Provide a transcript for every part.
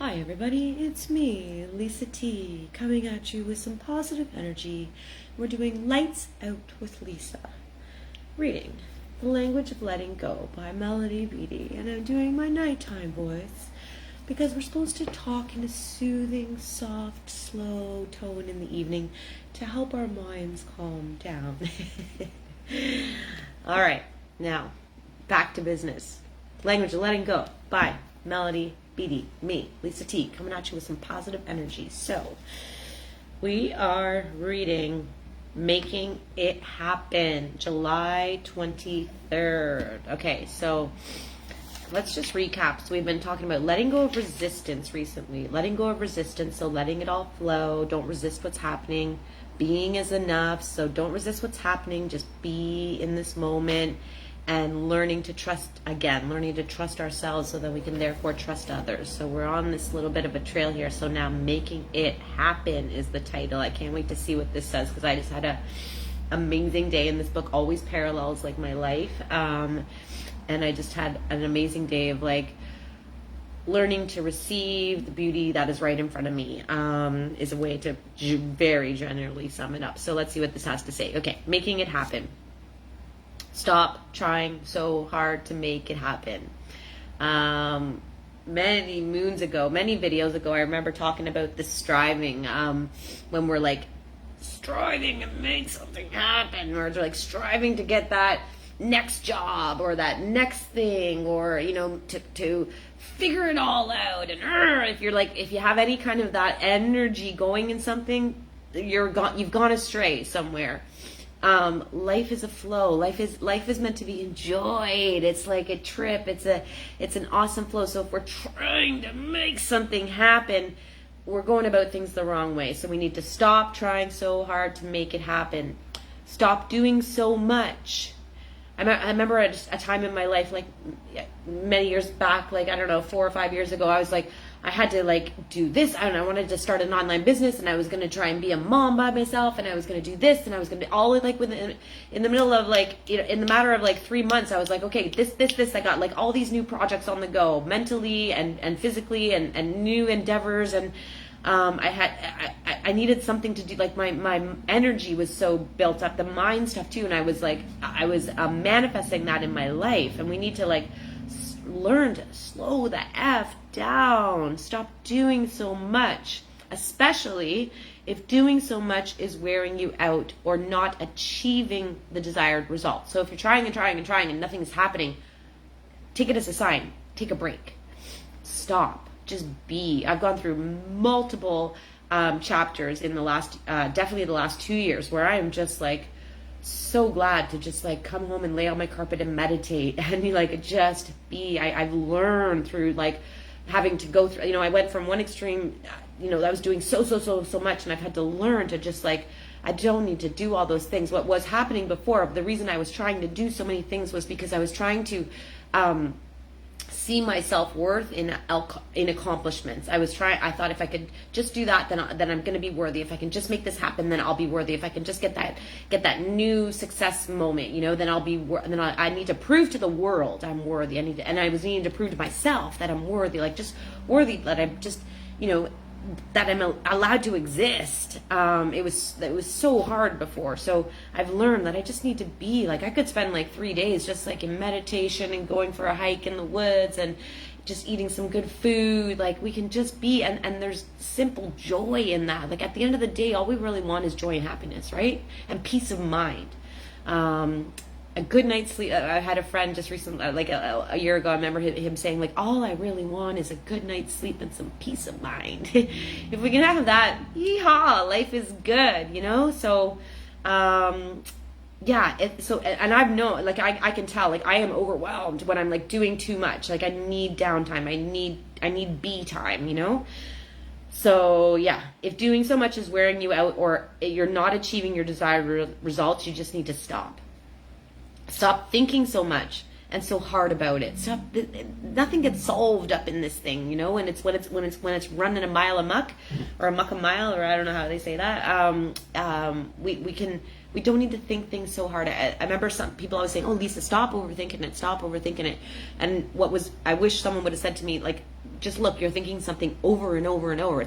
Hi everybody, it's me, LisaT, coming at you with some positive energy. We're doing Lights Out with Lisa. Reading The Language of Letting Go by Beattie, and I'm doing my nighttime voice because we're supposed to talk in a soothing, soft, slow tone in the evening to help our minds calm down. Alright, now, back to business. Language of Letting Go by Beattie, me, LisaT, coming at you with some positive energy. So, we are reading Making It Happen, July 23rd. Okay, so let's just recap. So we've been talking about letting go of resistance recently. Letting go of resistance, so letting it all flow. Don't resist what's happening. Being is enough, so don't resist what's happening. Just be in this moment. And learning to trust ourselves so that we can therefore trust others. So we're on this little bit of a trail here. So now Making It Happen is the title. I can't wait to see what this says because I just had a amazing day, and this book always parallels like my life. And I just had an amazing day of like learning to receive the beauty that is right in front of me, is a way to very generally sum it up. So let's see what this has to say. Okay, Making It Happen. Stop trying so hard to make it happen. Many videos ago, I remember talking about this striving, when we're like striving to make something happen, or like striving to get that next job or that next thing, or to figure it all out. And if you have any kind of that energy going in something, you've gone astray somewhere. Life is a flow. Life is meant to be enjoyed. It's like a trip. It's an awesome flow. So if we're trying to make something happen, we're going about things the wrong way. So we need to stop trying so hard to make it happen. Stop doing so much. I remember a time in my life, like many years back, like, I don't know, 4 or 5 years ago, I was like, I had to like do this. I wanted to start an online business, and I was going to try and be a mom by myself, and I was going to do this, and I was going to all like in the middle of like, in the matter of like 3 months, I was like, okay, this, I got like all these new projects on the go, mentally and physically, and new endeavors, and I needed something to do. Like my energy was so built up, the mind stuff too, and I was manifesting that in my life. And we need to like learn to slow the F down. Stop doing so much, especially if doing so much is wearing you out or not achieving the desired result. So if you're trying and nothing's happening, take it as a sign. Take a break. Stop. Just be. I've gone through multiple chapters in the last, definitely the last 2 years, where I am just like so glad to just like come home and lay on my carpet and meditate and like just be. I've learned through like having to go through, I went from one extreme, I was doing so much, and I've had to learn to just like, I don't need to do all those things. What was happening before, the reason I was trying to do so many things was because I was trying to see my self-worth in accomplishments. I thought if I could just do that, then I'm going to be worthy. If I can just make this happen, then I'll be worthy. If I can just get that new success moment, then I'll be then I need to prove to the world I'm worthy. I was needing to prove to myself that I'm worthy, like just worthy, that I'm just, that I'm allowed to exist. It was so hard before. So I've learned that I just need to be. Like, I could spend like 3 days just like in meditation and going for a hike in the woods and just eating some good food. Like, we can just be, and there's simple joy in that. Like, at the end of the day, all we really want is joy and happiness, right? And peace of mind. A good night's sleep. I had a friend just recently, like a year ago, I remember him saying, like, all I really want is a good night's sleep and some peace of mind. If we can have that, yeehaw, life is good, So, yeah. And I've known, like, I can tell, like, I am overwhelmed when I'm like doing too much. Like, I need downtime. I need be time, So yeah, if doing so much is wearing you out or you're not achieving your desired results, you just need to stop. Stop thinking so much and so hard about it. Nothing gets solved up in this thing, when it's running a mile amok, or a muck a mile, or I don't know how they say that. We don't need to think things so hard. I remember some people always saying, "Oh, Lisa, stop overthinking it, stop overthinking it." And I wish someone would have said to me, like, just look, you're thinking something over and over and over.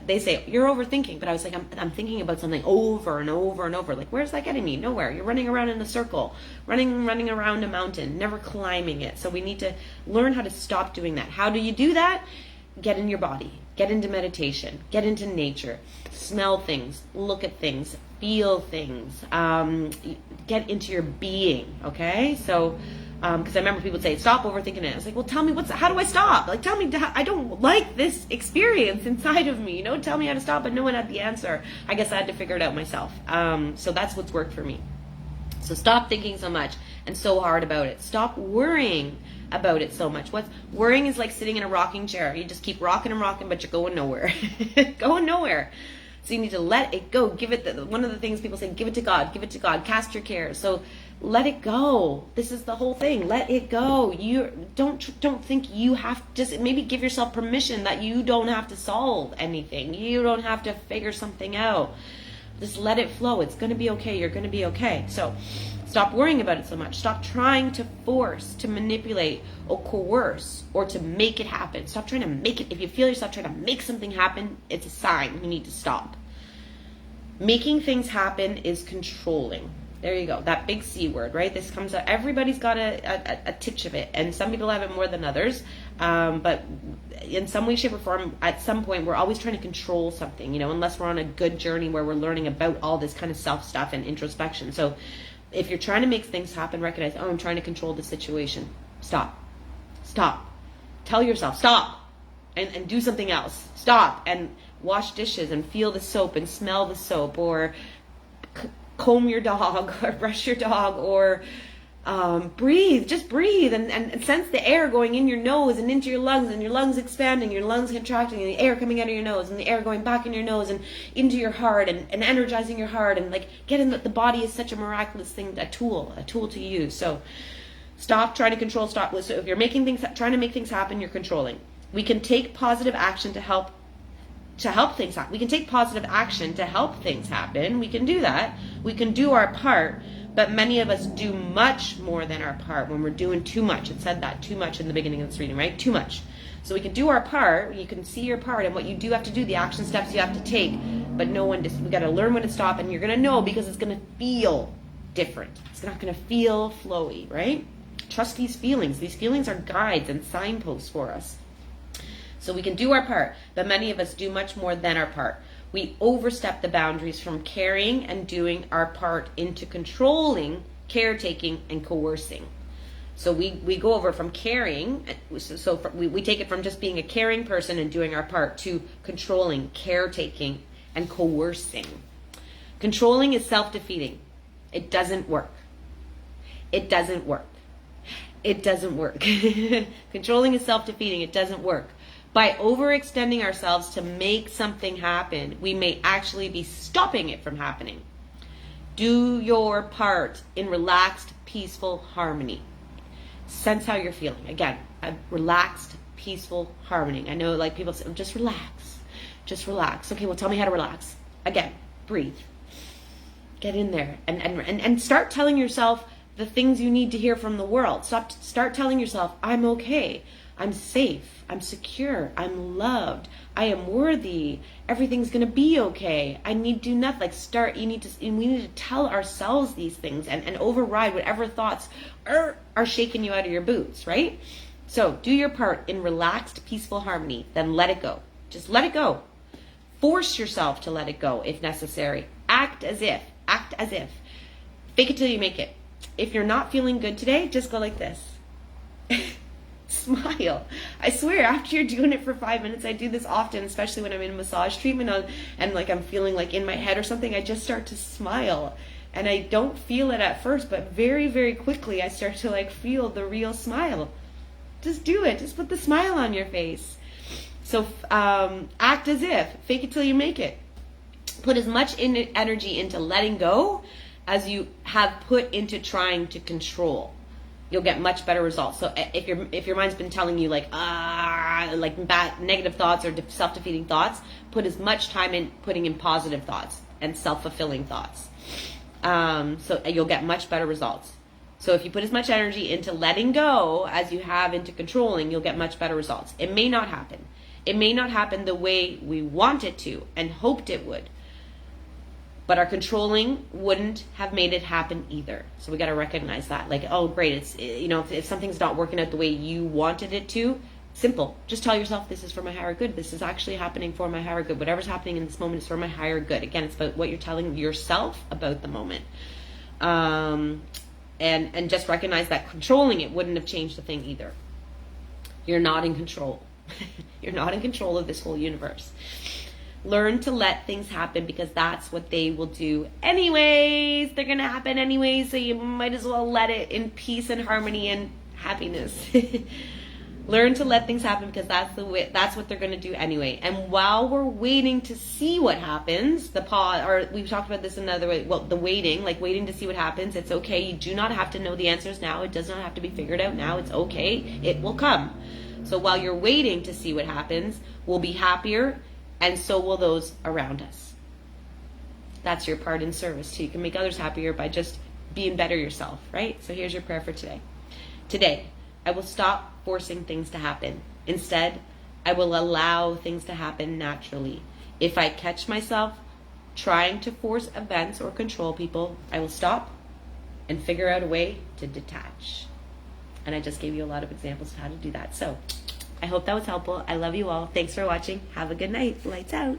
They say you're overthinking, but I was like, I'm thinking about something over and over and over. Like, where's that getting me? Nowhere. You're running around in a circle, running around a mountain, never climbing it. So we need to learn how to stop doing that. How do you do that? Get in your body, get into meditation, get into nature, smell things, look at things, feel things, get into your being. Okay. So, because I remember people say, stop overthinking it. I was like, well, tell me how do I stop? Like, tell me, I don't like this experience inside of me, tell me how to stop, but no one had the answer. I guess I had to figure it out myself. So that's what's worked for me. So stop thinking so much and so hard about it. Stop worrying about it so much. Worrying is like sitting in a rocking chair. You just keep rocking and rocking, but you're going nowhere. Going nowhere. So you need to let it go. Give it, one of the things people say, give it to God, cast your cares. So let it go. This is the whole thing. Let it go. You don't think you have, just maybe give yourself permission that you don't have to solve anything. You don't have to figure something out. Just let it flow. It's going to be okay. You're going to be okay. So stop worrying about it so much. Stop trying to force, to manipulate, or coerce, or to make it happen. Stop trying to make it. If you feel yourself trying to make something happen, it's a sign you need to stop. Making things happen is controlling. There you go. That big C word, right? This comes out. Everybody's got a titch of it, and some people have it more than others. But in some way, shape, or form, at some point, we're always trying to control something, unless we're on a good journey where we're learning about all this kind of self stuff and introspection. So if you're trying to make things happen, recognize, oh, I'm trying to control the situation. Stop. Tell yourself, stop, and do something else. Stop and wash dishes and feel the soap and smell the soap, or comb your dog or brush your dog, or breathe and sense the air going in your nose and into your lungs, and your lungs expanding, your lungs contracting, and the air coming out of your nose, and the air going back in your nose and into your heart, and energizing your heart, and like getting the body is such a miraculous thing, a tool to use. So stop trying to control. So if you're trying to make things happen, you're controlling. We can take positive action to help things happen. We can take positive action to help things happen. We can do that. We can do our part, but many of us do much more than our part when we're doing too much. It said that too much in the beginning of this reading, right? Too much. So we can do our part. You can see your part and what you do have to do, the action steps you have to take, but we got to learn when to stop, and you're going to know because it's going to feel different. It's not going to feel flowy, right? Trust these feelings. These feelings are guides and signposts for us. So we can do our part, but many of us do much more than our part. We overstep the boundaries from caring and doing our part into controlling, caretaking, and coercing. So we go over from caring, we take it from just being a caring person and doing our part to controlling, caretaking, and coercing. Controlling is self-defeating. It doesn't work. Controlling is self-defeating. It doesn't work. By overextending ourselves to make something happen, we may actually be stopping it from happening. Do your part in relaxed, peaceful harmony. Sense how you're feeling. Again, a relaxed, peaceful harmony. I know like people say, just relax. Okay, well, tell me how to relax. Again, breathe. Get in there and start telling yourself the things you need to hear from the world. Start telling yourself, I'm okay. I'm safe, I'm secure, I'm loved, I am worthy, everything's gonna be okay, I need to do nothing. We need to tell ourselves these things and override whatever thoughts are shaking you out of your boots, right? So do your part in relaxed, peaceful harmony, then let it go. Just let it go. Force yourself to let it go if necessary. Act as if. Fake it till you make it. If you're not feeling good today, just go like this. Smile. I swear, after you're doing it for 5 minutes, I do this often, especially when I'm in massage treatment and like I'm feeling like in my head or something, I just start to smile. And I don't feel it at first, but very, very quickly I start to like feel the real smile. Just do it. Just put the smile on your face. So act as if. Fake it till you make it. Put as much energy into letting go as you have put into trying to control. You'll get much better results. So if your mind's been telling you like bad negative thoughts or self-defeating thoughts, put as much time in putting in positive thoughts and self-fulfilling thoughts. So you'll get much better results. So if you put as much energy into letting go as you have into controlling, you'll get much better results. It may not happen. It may not happen the way we want it to and hoped it would. But our controlling wouldn't have made it happen either. So we got to recognize that. Like, oh, great. It's, you know, if something's not working out the way you wanted it to, simple. Just tell yourself, this is for my higher good. This is actually happening for my higher good. Whatever's happening in this moment is for my higher good. Again, it's about what you're telling yourself about the moment. And just recognize that controlling it wouldn't have changed the thing either. You're not in control. You're not in control of this whole universe. Learn to let things happen because that's what they will do anyways. They're going to happen anyways, so you might as well let it in peace and harmony and happiness. Learn to let things happen because that's what they're going to do anyway. And while we're waiting to see what happens, the pause, or we've talked about this another way, well, the waiting, like waiting to see what happens, it's okay. You do not have to know the answers now. It does not have to be figured out now. It's okay. It will come. So while you're waiting to see what happens, we'll be happier, and so will those around us. That's your part in service too. You can make others happier by just being better yourself, right? So here's your prayer for today. Today, I will stop forcing things to happen. Instead, I will allow things to happen naturally. If I catch myself trying to force events or control people, I will stop and figure out a way to detach. And I just gave you a lot of examples of how to do that. So I hope that was helpful. I love you all. Thanks for watching. Have a good night. Lights out.